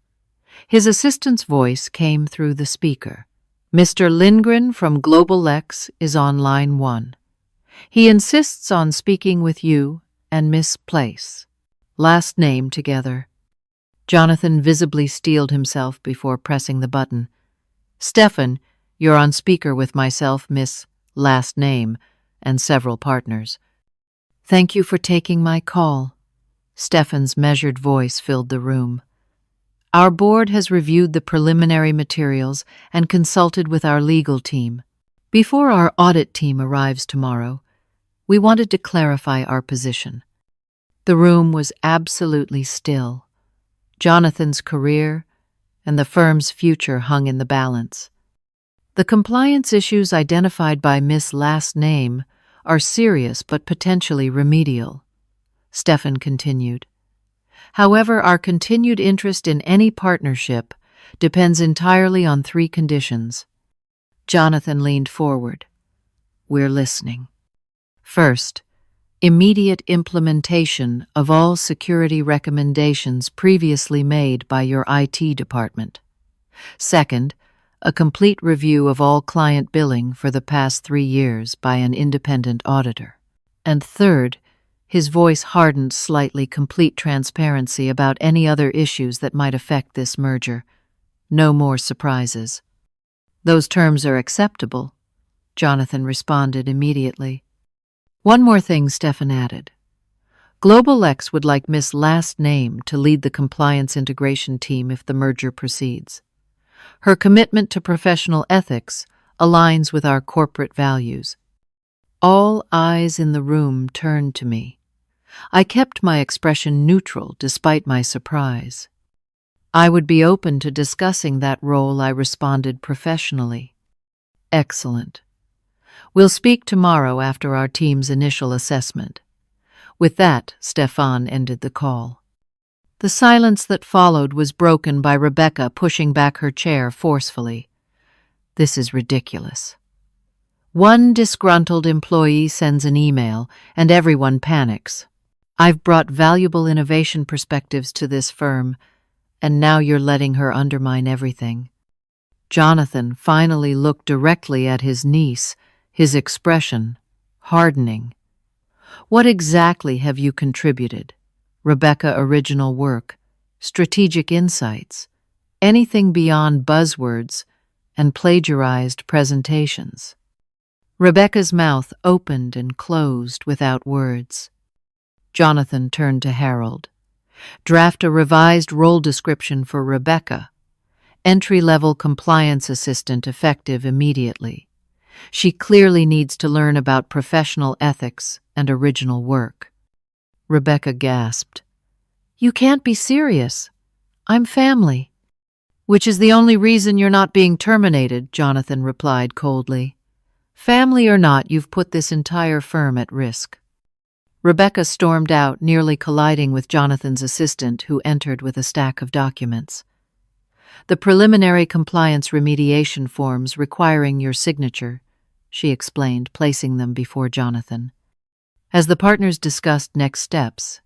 His assistant's voice came through the speaker. Mr. Lindgren from Global Lex is on line 1. He insists on speaking with you and Miss Place. Last name together. Jonathan visibly steeled himself before pressing the button. Stefan, you're on speaker with myself, Miss Last Name, and several partners. Thank you for taking my call. Stefan's measured voice filled the room. Our board has reviewed the preliminary materials and consulted with our legal team. Before our audit team arrives tomorrow, we wanted to clarify our position. The room was absolutely still. Jonathan's career and the firm's future hung in the balance. The compliance issues identified by Miss Last Name are serious but potentially remedial, Stefan continued. However, our continued interest in any partnership depends entirely on 3 conditions. Jonathan leaned forward. We're listening. First, immediate implementation of all security recommendations previously made by your IT department. Second, a complete review of all client billing for the past 3 years by an independent auditor. And third, his voice hardened slightly, complete transparency about any other issues that might affect this merger. No more surprises. Those terms are acceptable, Jonathan responded immediately. One more thing, Stefan added. Global Lex would like Miss Last Name to lead the compliance integration team if the merger proceeds. Her commitment to professional ethics aligns with our corporate values. All eyes in the room turned to me. I kept my expression neutral despite my surprise. I would be open to discussing that role, I responded professionally. Excellent. We'll speak tomorrow after our team's initial assessment. With that, Stefan ended the call. The silence that followed was broken by Rebecca pushing back her chair forcefully. This is ridiculous. One disgruntled employee sends an email, and everyone panics. I've brought valuable innovation perspectives to this firm, and now you're letting her undermine everything. Jonathan finally looked directly at his niece, his expression hardening. What exactly have you contributed? Rebecca, original work, strategic insights, anything beyond buzzwords and plagiarized presentations? Rebecca's mouth opened and closed without words. Jonathan turned to Harold. Draft a revised role description for Rebecca entry-level compliance assistant effective immediately. She clearly needs to learn about professional ethics and original work." Rebecca gasped. "You can't be serious. I'm family." "Which is the only reason you're not being terminated," Jonathan replied coldly. "Family or not, you've put this entire firm at risk." Rebecca stormed out, nearly colliding with Jonathan's assistant, who entered with a stack of documents. "The preliminary compliance remediation forms requiring your signature," she explained, placing them before Jonathan. As the partners discussed next steps,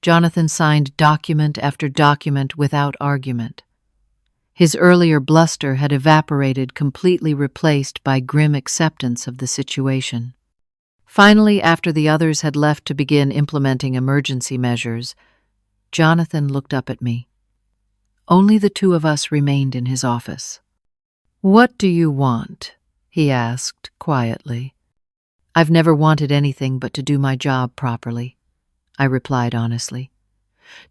Jonathan signed document after document without argument. His earlier bluster had evaporated, completely replaced by grim acceptance of the situation. Finally, after the others had left to begin implementing emergency measures, Jonathan looked up at me. Only the two of us remained in his office. "What do you want?" he asked quietly. "I've never wanted anything but to do my job properly," I replied honestly.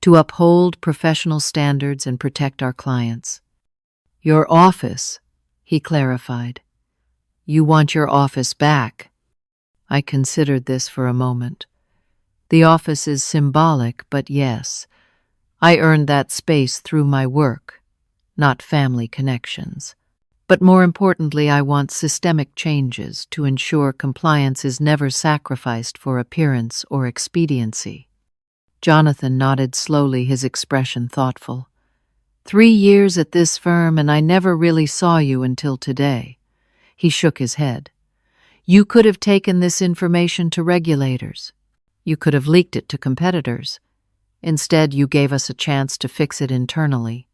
"To uphold professional standards and protect our clients." "Your office," he clarified. "You want your office back." I considered this for a moment. The office is symbolic, but yes, I earned that space through my work, not family connections. But more importantly, I want systemic changes to ensure compliance is never sacrificed for appearance or expediency. Jonathan nodded slowly, his expression thoughtful. 3 years at this firm, and I never really saw you until today." He shook his head. "You could have taken this information to regulators. You could have leaked it to competitors. Instead, you gave us a chance to fix it internally."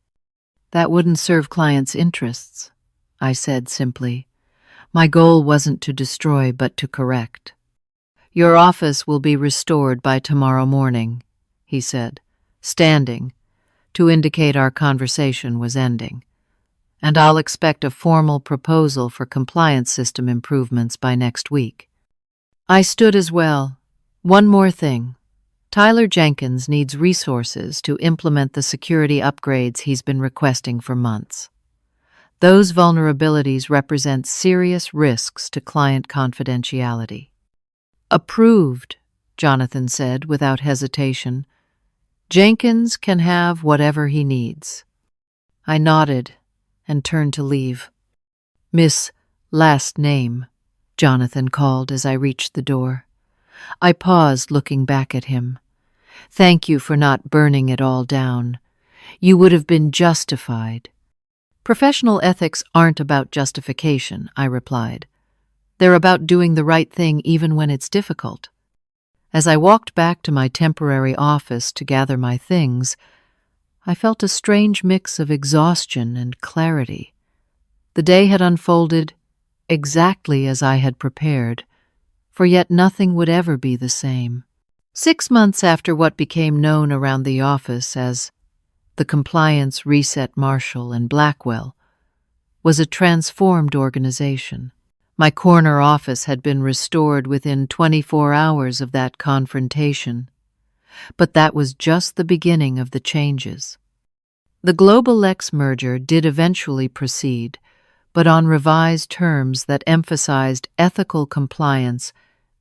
"That wouldn't serve clients' interests," I said simply. "My goal wasn't to destroy, but to correct." "Your office will be restored by tomorrow morning," he said, standing, to indicate our conversation was ending. "And I'll expect a formal proposal for compliance system improvements by next week." I stood as well. "One more thing. Tyler Jenkins needs resources to implement the security upgrades he's been requesting for months. Those vulnerabilities represent serious risks to client confidentiality." "Approved," Jonathan said without hesitation. "Jenkins can have whatever he needs." I nodded and turned to leave. "Miss Last Name," Jonathan called as I reached the door. I paused, looking back at him. "Thank you for not burning it all down. You would have been justified." "Professional ethics aren't about justification," I replied. "They're about doing the right thing even when it's difficult." As I walked back to my temporary office to gather my things, I felt a strange mix of exhaustion and clarity. The day had unfolded exactly as I had prepared, for yet nothing would ever be the same. 6 months after what became known around the office as the Compliance Reset Marshall and Blackwell was a transformed organization. My corner office had been restored within 24 hours of that confrontation. But that was just the beginning of the changes. The GlobalX merger did eventually proceed, but on revised terms that emphasized ethical compliance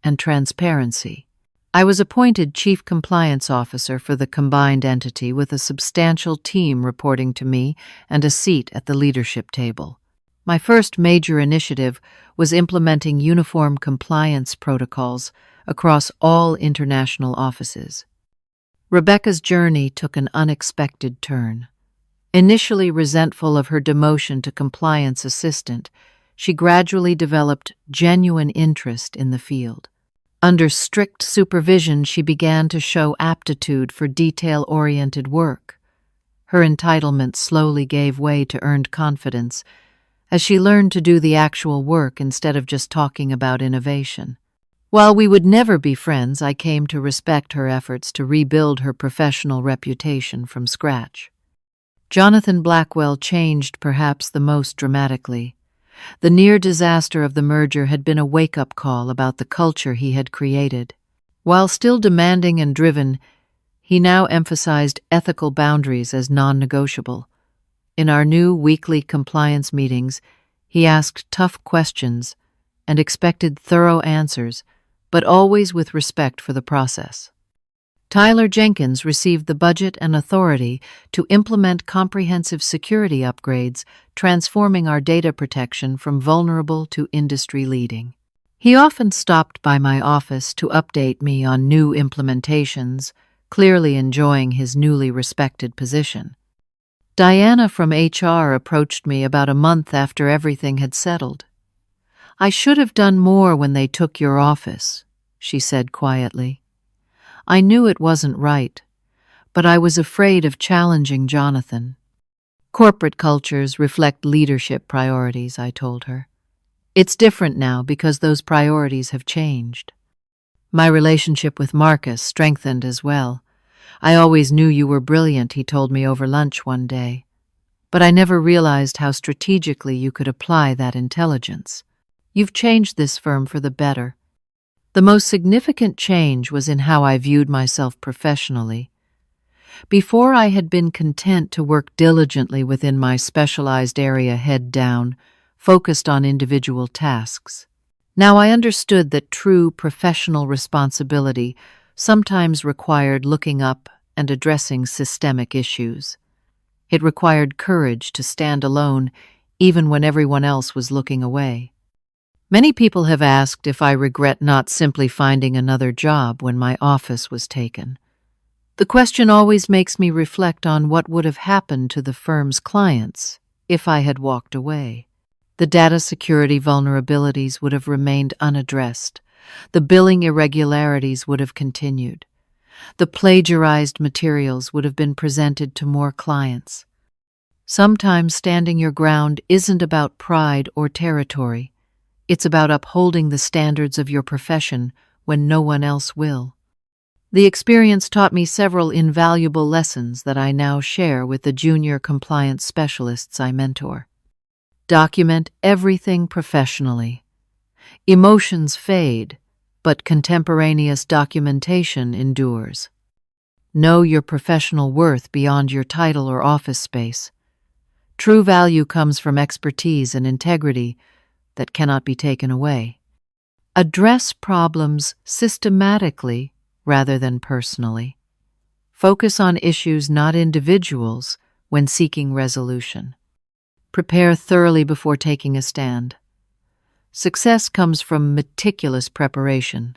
and transparency. I was appointed Chief Compliance Officer for the combined entity with a substantial team reporting to me and a seat at the leadership table. My first major initiative was implementing uniform compliance protocols across all international offices. Rebecca's journey took an unexpected turn. Initially resentful of her demotion to compliance assistant, she gradually developed genuine interest in the field. Under strict supervision, she began to show aptitude for detail-oriented work. Her entitlement slowly gave way to earned confidence, as she learned to do the actual work instead of just talking about innovation. While we would never be friends, I came to respect her efforts to rebuild her professional reputation from scratch. Jonathan Blackwell changed perhaps the most dramatically. The near disaster of the merger had been a wake-up call about the culture he had created. While still demanding and driven, he now emphasized ethical boundaries as non-negotiable. In our new weekly compliance meetings, he asked tough questions and expected thorough answers, but always with respect for the process. Tyler Jenkins received the budget and authority to implement comprehensive security upgrades, transforming our data protection from vulnerable to industry-leading. He often stopped by my office to update me on new implementations, clearly enjoying his newly respected position. Diana from HR approached me about a month after everything had settled. "I should have done more when they took your office," she said quietly. I knew it wasn't right, but I was afraid of challenging Jonathan. "Corporate cultures reflect leadership priorities," I told her. "It's different now because those priorities have changed." My relationship with Marcus strengthened as well. "I always knew you were brilliant," he told me over lunch one day. "But I never realized how strategically you could apply that intelligence. You've changed this firm for the better." The most significant change was in how I viewed myself professionally. Before, I had been content to work diligently within my specialized area head down, focused on individual tasks. Now I understood that true professional responsibility sometimes required looking up and addressing systemic issues. It required courage to stand alone even when everyone else was looking away. Many people have asked if I regret not simply finding another job when my office was taken. The question always makes me reflect on what would have happened to the firm's clients if I had walked away. The data security vulnerabilities would have remained unaddressed. The billing irregularities would have continued. The plagiarized materials would have been presented to more clients. Sometimes standing your ground isn't about pride or territory. It's about upholding the standards of your profession when no one else will. The experience taught me several invaluable lessons that I now share with the junior compliance specialists I mentor. Document everything professionally. Emotions fade, but contemporaneous documentation endures. Know your professional worth beyond your title or office space. True value comes from expertise and integrity that cannot be taken away. Address problems systematically rather than personally. Focus on issues, not individuals, when seeking resolution. Prepare thoroughly before taking a stand. Success comes from meticulous preparation,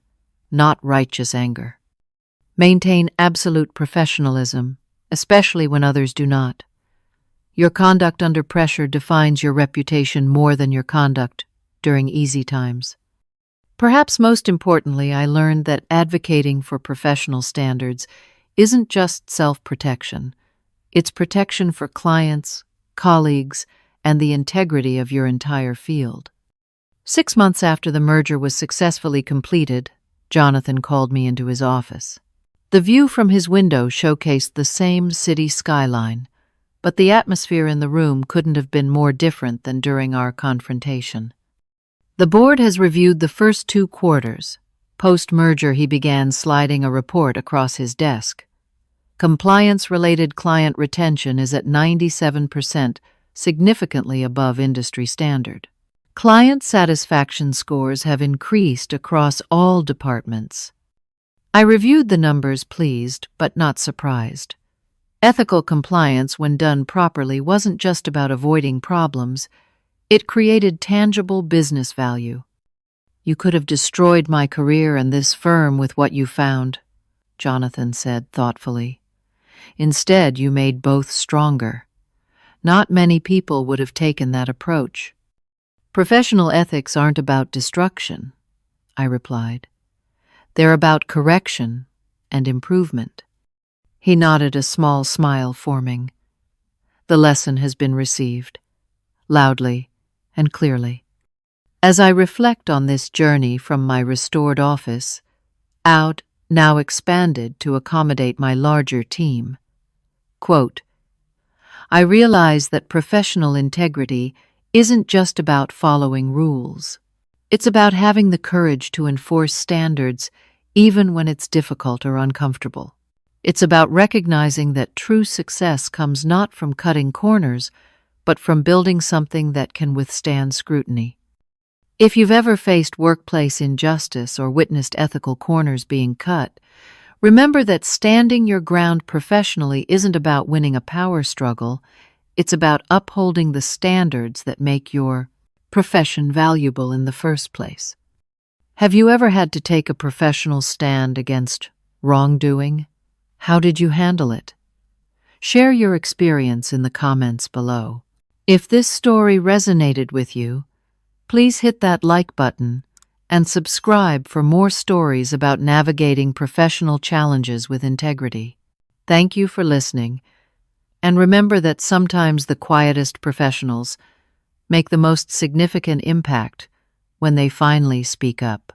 not righteous anger. Maintain absolute professionalism, especially when others do not. Your conduct under pressure defines your reputation more than your conduct during easy times. Perhaps most importantly, I learned that advocating for professional standards isn't just self-protection. It's protection for clients, colleagues, and the integrity of your entire field. 6 months after the merger was successfully completed, Jonathan called me into his office. The view from his window showcased the same city skyline, but the atmosphere in the room couldn't have been more different than during our confrontation. "The board has reviewed the first 2 quarters. Post-merger, he began sliding a report across his desk. Compliance-related client retention is at 97%, significantly above industry standard. Client satisfaction scores have increased across all departments." I reviewed the numbers, pleased but not surprised. Ethical compliance, when done properly, wasn't just about avoiding problems. It created tangible business value. "You could have destroyed my career and this firm with what you found," Jonathan said thoughtfully. "Instead, you made both stronger. Not many people would have taken that approach." "Professional ethics aren't about destruction," I replied. "They're about correction and improvement." He nodded, a small smile forming. "The lesson has been received, loudly and clearly." As I reflect on this journey from my restored office, out, now expanded to accommodate my larger team, quote, "I realize that professional integrity isn't just about following rules. It's about having the courage to enforce standards even when it's difficult or uncomfortable. It's about recognizing that true success comes not from cutting corners, but from building something that can withstand scrutiny. If you've ever faced workplace injustice or witnessed ethical corners being cut, remember that standing your ground professionally isn't about winning a power struggle, it's about upholding the standards that make your profession valuable in the first place. Have you ever had to take a professional stand against wrongdoing? How did you handle it? Share your experience in the comments below. If this story resonated with you, please hit that like button and subscribe for more stories about navigating professional challenges with integrity. Thank you for listening, and remember that sometimes the quietest professionals make the most significant impact when they finally speak up.